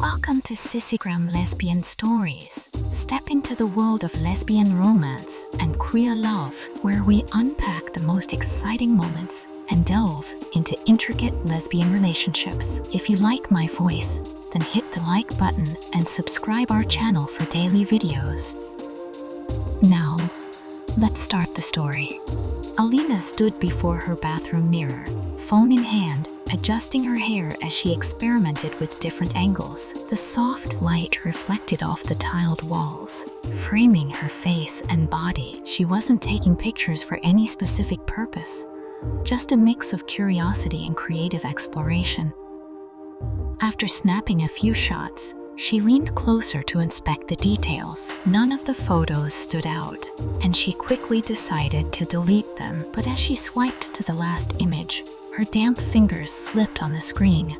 Welcome to Sissygram Lesbian Stories. Step into the world of lesbian romance and queer love, where we unpack the most exciting moments and delve into intricate lesbian relationships. If you like my voice, then hit the like button and subscribe our channel for daily videos. Now, let's start the story. Alina stood before her bathroom mirror, phone in hand, adjusting her hair as she experimented with different angles. The soft light reflected off the tiled walls, framing her face and body. She wasn't taking pictures for any specific purpose, just a mix of curiosity and creative exploration. After snapping a few shots, she leaned closer to inspect the details. None of the photos stood out, and she quickly decided to delete them. But as she swiped to the last image, her damp fingers slipped on the screen.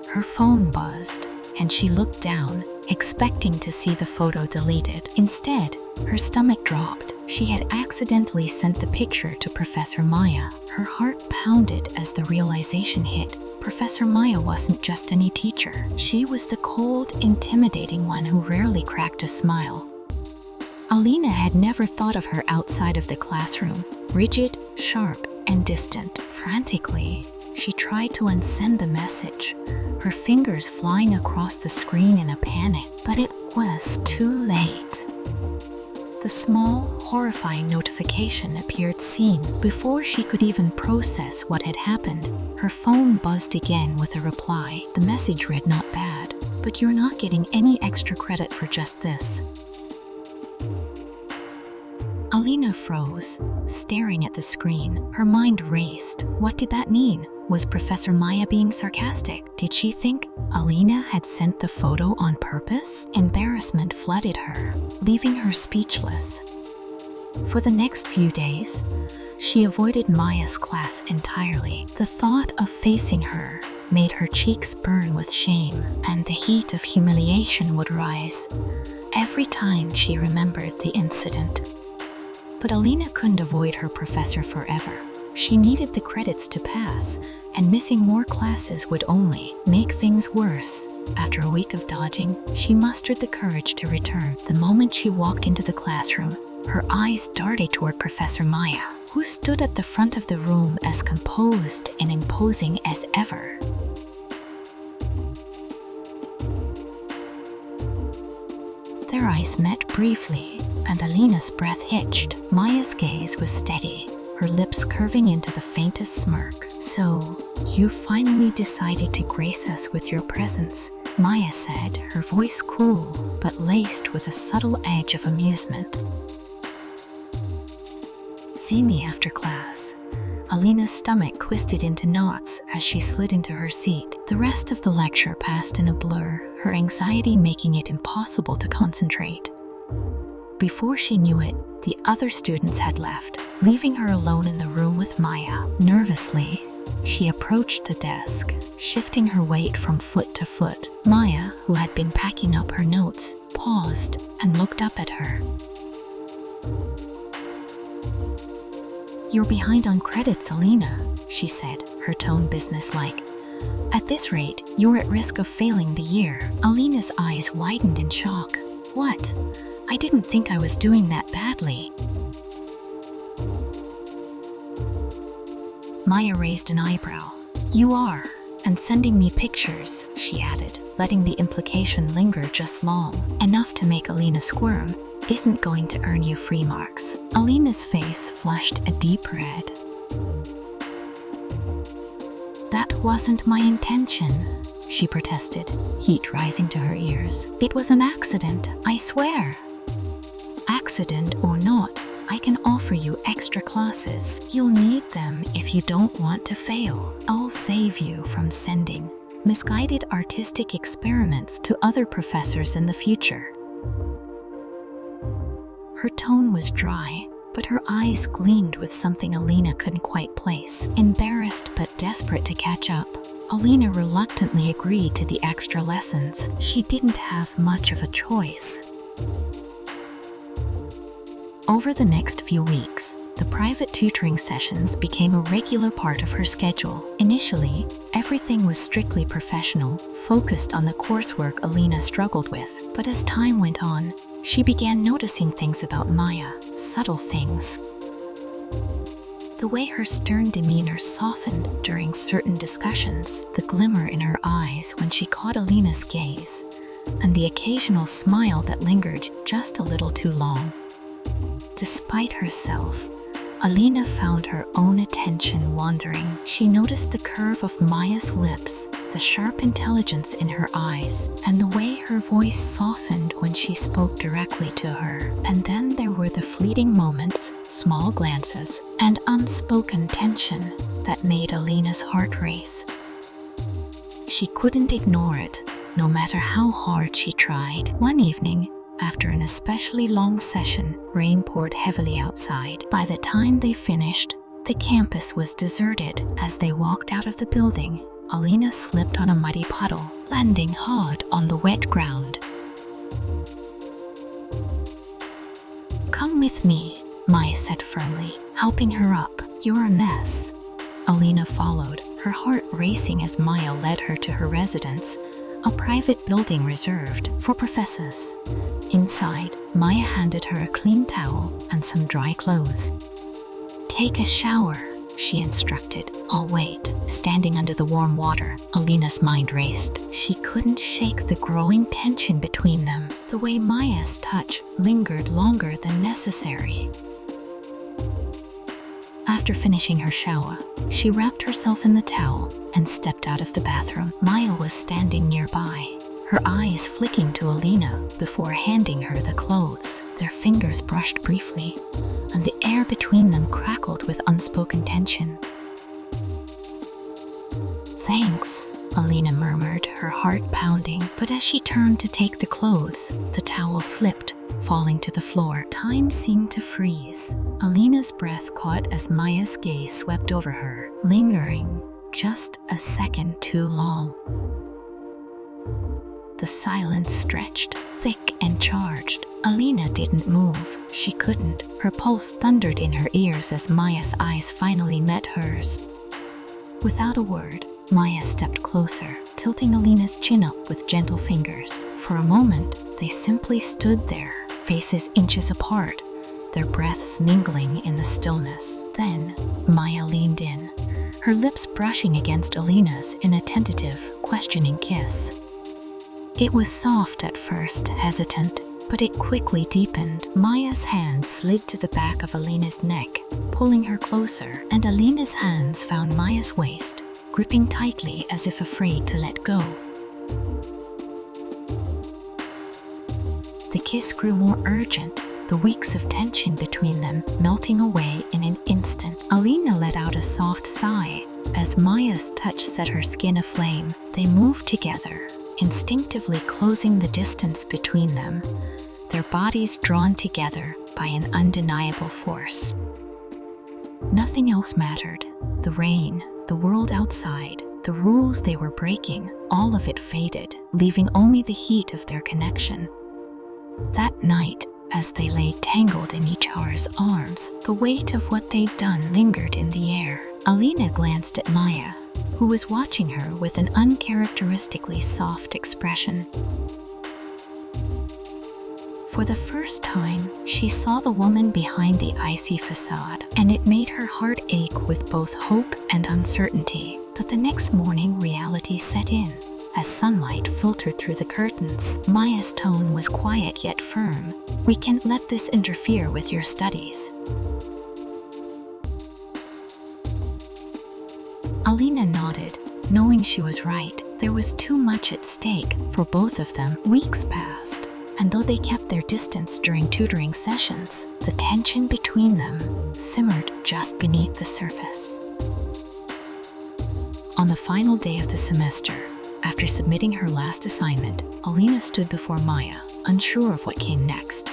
Her phone buzzed, and she looked down, expecting to see the photo deleted. Instead, her stomach dropped. She had accidentally sent the picture to Professor Maya. Her heart pounded as the realization hit. Professor Maya wasn't just any teacher. She was the cold, intimidating one who rarely cracked a smile. Alina had never thought of her outside of the classroom, rigid, sharp, and distant. Frantically, she tried to unsend the message, her fingers flying across the screen in a panic. But it was too late. The small, horrifying notification appeared seen. Before she could even process what had happened, her phone buzzed again with a reply. The message read, "Not bad, but you're not getting any extra credit for just this." Alina froze, staring at the screen. Her mind raced. What did that mean? Was Professor Maya being sarcastic? Did she think Alina had sent the photo on purpose? Embarrassment flooded her, leaving her speechless. For the next few days, she avoided Maya's class entirely. The thought of facing her made her cheeks burn with shame, and the heat of humiliation would rise every time she remembered the incident. But Alina couldn't avoid her professor forever. She needed the credits to pass, and missing more classes would only make things worse. After a week of dodging, she mustered the courage to return. The moment she walked into the classroom, her eyes darted toward Professor Maya, who stood at the front of the room as composed and imposing as ever. Their eyes met briefly, and Alina's breath hitched. Maya's gaze was steady, her lips curving into the faintest smirk. "So, you finally decided to grace us with your presence," Maya said, her voice cool, but laced with a subtle edge of amusement. "See me after class." Alina's stomach twisted into knots as she slid into her seat. The rest of the lecture passed in a blur, her anxiety making it impossible to concentrate. Before she knew it, the other students had left, leaving her alone in the room with Maya. Nervously, she approached the desk, shifting her weight from foot to foot. Maya, who had been packing up her notes, paused and looked up at her. "You're behind on credits, Alina," she said, her tone businesslike. "At this rate, you're at risk of failing the year." Alina's eyes widened in shock. "What? I didn't think I was doing that badly." Maya raised an eyebrow. "You are, and sending me pictures," she added, letting the implication linger just long enough to make Alina squirm, "isn't going to earn you free marks." Alina's face flushed a deep red. "That wasn't my intention," she protested, heat rising to her ears. "It was an accident, I swear." "Accident or not, I can offer you extra classes. You'll need them if you don't want to fail. I'll save you from sending misguided artistic experiments to other professors in the future." Her tone was dry, but her eyes gleamed with something Alina couldn't quite place. Embarrassed but desperate to catch up, Alina reluctantly agreed to the extra lessons. She didn't have much of a choice. Over the next few weeks, the private tutoring sessions became a regular part of her schedule. Initially, everything was strictly professional, focused on the coursework Alina struggled with. But as time went on, she began noticing things about Maya, subtle things. The way her stern demeanor softened during certain discussions, the glimmer in her eyes when she caught Alina's gaze, and the occasional smile that lingered just a little too long. Despite herself, Alina found her own attention wandering. She noticed the curve of Maya's lips, the sharp intelligence in her eyes, and the way her voice softened when she spoke directly to her. And then there were the fleeting moments, small glances, and unspoken tension that made Alina's heart race. She couldn't ignore it, no matter how hard she tried. One evening, after an especially long session, rain poured heavily outside. By the time they finished, the campus was deserted. As they walked out of the building, Alina slipped on a muddy puddle, landing hard on the wet ground. "Come with me," Maya said firmly, helping her up. "You're a mess." Alina followed, her heart racing as Maya led her to her residence, a private building reserved for professors. Inside, Maya handed her a clean towel and some dry clothes. "Take a shower," she instructed. "I'll wait." Standing under the warm water, Alina's mind raced. She couldn't shake the growing tension between them. The way Maya's touch lingered longer than necessary. After finishing her shower, she wrapped herself in the towel and stepped out of the bathroom. Maya was standing nearby, her eyes flicking to Alina before handing her the clothes. Their fingers brushed briefly, and the air between them crackled with unspoken tension. "Thanks," Alina murmured, her heart pounding. But as she turned to take the clothes, the towel slipped, falling to the floor. Time seemed to freeze. Alina's breath caught as Maya's gaze swept over her, lingering just a second too long. The silence stretched, thick and charged. Alina didn't move. She couldn't. Her pulse thundered in her ears as Maya's eyes finally met hers. Without a word, Maya stepped closer, tilting Alina's chin up with gentle fingers. For a moment, they simply stood there, faces inches apart, their breaths mingling in the stillness. Then, Maya leaned in, her lips brushing against Alina's in a tentative, questioning kiss. It was soft at first, hesitant, but it quickly deepened. Maya's hand slid to the back of Alina's neck, pulling her closer, and Alina's hands found Maya's waist, gripping tightly as if afraid to let go. The kiss grew more urgent, the weeks of tension between them melting away in an instant. Alina let out a soft sigh as Maya's touch set her skin aflame. They moved together, instinctively closing the distance between them, their bodies drawn together by an undeniable force. Nothing else mattered. The rain, the world outside, the rules they were breaking, all of it faded, leaving only the heat of their connection. That night, as they lay tangled in each other's arms, the weight of what they'd done lingered in the air. Alina glanced at Maya, who was watching her with an uncharacteristically soft expression. For the first time, she saw the woman behind the icy facade, and it made her heart ache with both hope and uncertainty. But the next morning, reality set in. As sunlight filtered through the curtains, Maya's tone was quiet yet firm. "We can't let this interfere with your studies." Alina nodded, knowing she was right. There was too much at stake for both of them. Weeks passed, and though they kept their distance during tutoring sessions, the tension between them simmered just beneath the surface. On the final day of the semester, after submitting her last assignment, Alina stood before Maya, unsure of what came next.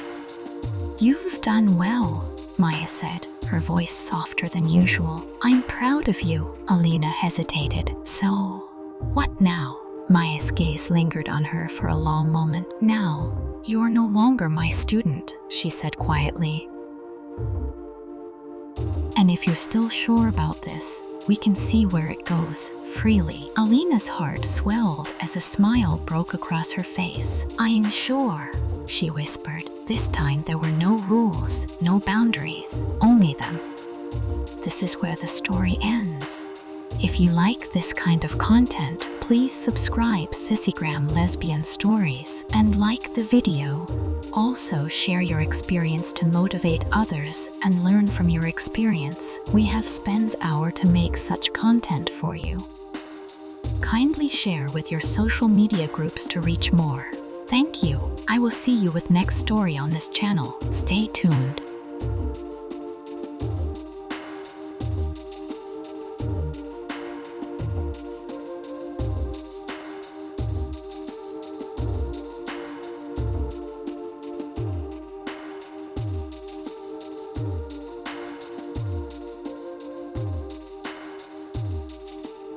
"You've done well," Maya said, her voice softer than usual. "I'm proud of you." Alina hesitated. "So, what now?" Maya's gaze lingered on her for a long moment. "Now, you're no longer my student," she said quietly. if you're still sure about this, we can see where it goes, freely. Alina's heart swelled as a smile broke across her face. "I'm sure," she whispered. This time there were no rules, no boundaries, only them. This is where the story ends. If you like this kind of content, please subscribe Sissygram Lesbian Stories and like the video. Also share your experience to motivate others and learn from your experience. We have spent hours to make such content for you. Kindly share with your social media groups to reach more. Thank you. I will see you with next story on this channel. Stay tuned.